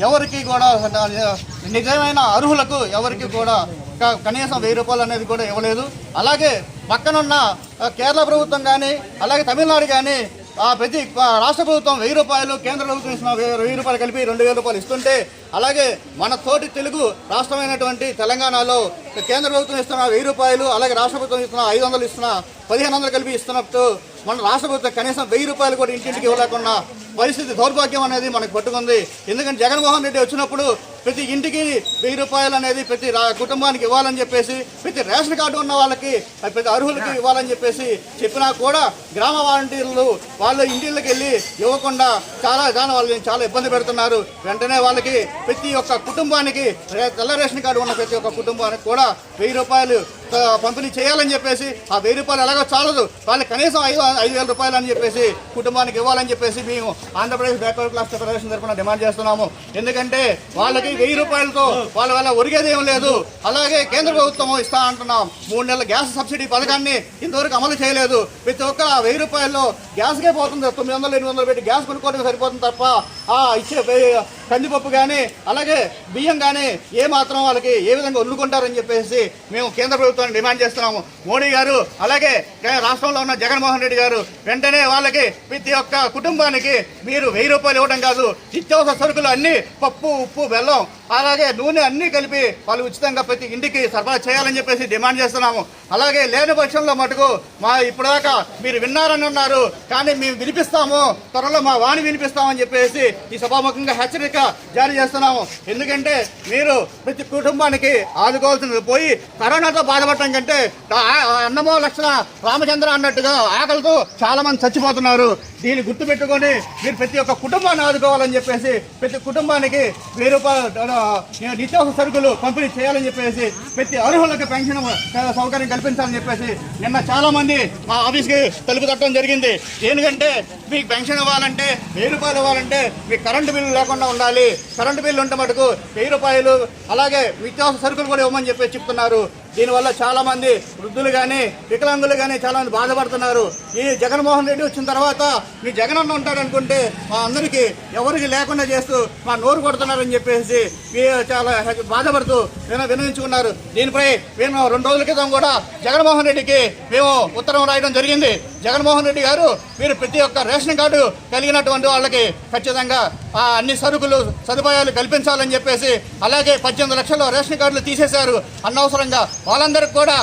ఎవరికి కూడా నిజమైన అర్హులకు ఎవరికి కూడా కనీసం 1000 రూపాయలు అనేది కూడా ఇవ్వలేదు. అలాగే పక్కనున్న కేరళ ప్రభుత్వం కానీ అలాగే తమిళనాడు కానీ ప్రతి రాష్ట్ర ప్రభుత్వం 1000 రూపాయలు, కేంద్ర ప్రభుత్వం ఇస్తున్న 1000 రూపాయలు కలిపి 2000 రూపాయలు ఇస్తుంటే, అలాగే మన తోటి తెలుగు రాష్ట్రమైనటువంటి తెలంగాణలో కేంద్ర ప్రభుత్వం ఇస్తున్న 1000 రూపాయలు, అలాగే రాష్ట్ర ప్రభుత్వం ఇస్తున్న 500 ఇస్తున్న 1500 కలిపి ఇస్తున్నట్టు మన రాష్ట్ర ప్రభుత్వం కనీసం 1000 రూపాయలు కూడా ఇంటింటికి ఇవ్వలేకుండా పరిస్థితి దౌర్భాగ్యం అనేది మనకు పట్టుకుంది. ఎందుకంటే జగన్మోహన్ రెడ్డి వచ్చినప్పుడు ప్రతి ఇంటికి 1000 రూపాయలు అనేది ప్రతి కుటుంబానికి ఇవ్వాలని చెప్పేసి, ప్రతి రేషన్ కార్డు ఉన్న వాళ్ళకి ప్రతి అర్హులకి ఇవ్వాలని చెప్పేసి చెప్పినా కూడా గ్రామ వాలంటీర్లు వాళ్ళ ఇంటిళ్ళకి వెళ్ళి ఇవ్వకుండా వాళ్ళని చాలా ఇబ్బంది పెడుతున్నారు. వెంటనే వాళ్ళకి ప్రతి ఒక్క కుటుంబానికి తెల్ల రేషన్ కార్డు ఉన్న ప్రతి ఒక్క కుటుంబానికి కూడా 1000 రూపాయలు పంపిణీ చేయాలని చెప్పేసి, ఆ 1000 రూపాయలు ఎలాగో చాలదు, వాళ్ళకి కనీసం 5000 రూపాయలు అని చెప్పేసి కుటుంబానికి ఇవ్వాలని చెప్పేసి మేము ఆంధ్రప్రదేశ్ బ్యాక్వర్డ్ క్లాస్ ఫెడరేషన్ తరఫున డిమాండ్ చేస్తున్నాము. ఎందుకంటే వాళ్ళకి 1000 రూపాయలతో వాళ్ళ వల్ల ఒరిగేది ఏం లేదు. అలాగే కేంద్ర ప్రభుత్వం ఇస్తా అంటున్నాం 3 నెలల గ్యాస్ సబ్సిడీ పథకాన్ని ఇంతవరకు అమలు చేయలేదు. ప్రతి ఒక్క 1000 రూపాయల్లో గ్యాస్కే పోతుంది. 900-800 పెట్టి గ్యాస్ కొనుక్కోవడానికి సరిపోతుంది తప్ప ఇచ్చే కందిపప్పు కానీ అలాగే బియ్యం కానీ ఏమాత్రం వాళ్ళకి ఏ విధంగా వదులుకుంటారని చెప్పేసి మేము కేంద్ర ప్రభుత్వాన్ని డిమాండ్ చేస్తున్నాము. మోడీ గారు అలాగే రాష్ట్రంలో ఉన్న జగన్మోహన్ రెడ్డి గారు వెంటనే వాళ్ళకి ప్రతి ఒక్క కుటుంబానికి మీరు 1000 రూపాయలు ఇవ్వడం కాదు, నిత్యావసర సరుకులు అన్నీ పప్పు, ఉప్పు, బెల్లం అలాగే నూనె అన్నీ కలిపి వాళ్ళు ఉచితంగా ప్రతి ఇంటికి సరఫరా చేయాలని చెప్పేసి డిమాండ్ చేస్తున్నాము. అలాగే లేని పక్షంలో మటుకు ఇప్పటిదాకా మీరు విన్నారని ఉన్నారు, కానీ మేము వినిపిస్తాము, త్వరలో మా వాణి వినిపిస్తామని చెప్పేసి ఈ సభాముఖంగా హెచ్చరిక జారీ చేస్తున్నాము. ఎందుకంటే మీరు ప్రతి కుటుంబానికి ఆదుకోవాల్సింది పోయి కరోనాతో బాధపడటం కంటే అన్నమో లక్షణ రామచంద్ర అన్నట్టుగా ఆకలితో చాలా మంది చచ్చిపోతున్నారు. దీన్ని గుర్తుపెట్టుకొని మీరు ప్రతి ఒక్క కుటుంబాన్ని ఆదుకోవాలని చెప్పేసి ప్రతి కుటుంబానికి 1000 రూపాయలు నిత్యావసర సరుకులు పంపిణీ చేయాలని చెప్పేసి ప్రతి అర్హులకు పెన్షన్ సౌకర్యం కల్పించాలని చెప్పేసి నిన్న చాలా మంది మా ఆఫీస్కి తలుపు తట్టడం జరిగింది. ఎందుకంటే మీకు పెన్షన్ ఇవ్వాలంటే 1000 రూపాయలు ఇవ్వాలంటే మీకు కరెంటు బిల్లు లేకుండా ఉండాలి. కరెంటు బిల్లు ఉంటే మటుకు 1000 రూపాయలు అలాగే నిత్యావసర సరుకులు కూడా ఇవ్వమని చెప్పేసి చెప్తున్నారు. దీనివల్ల చాలామంది వృద్ధులు కానీ వికలాంగులు కానీ చాలామంది బాధపడుతున్నారు. ఈ జగన్మోహన్ రెడ్డి వచ్చిన తర్వాత మీ జగనన్న ఉంటాడనుకుంటే మా అందరికీ ఎవరికి లేకుండా చేస్తూ మా నోరు కొడుతున్నారని చెప్పేసి చాలా బాధపడుతూ వినయించుకున్నారు. దీనిపై మేము 2 రోజుల క్రితం కూడా జగన్మోహన్ రెడ్డికి మేము ఉత్తరం రాయడం జరిగింది. జగన్మోహన్ రెడ్డి గారు మీరు ప్రతి ఒక్క రేషన్ కార్డు కలిగినటువంటి వాళ్ళకి ఖచ్చితంగా అన్ని సరుకులు సదుపాయాలు కల్పించాలని చెప్పేసి, అలాగే 18 లక్షల రేషన్ కార్డులు తీసేశారు అనవసరంగా. వాళ్ళందరికీ కూడా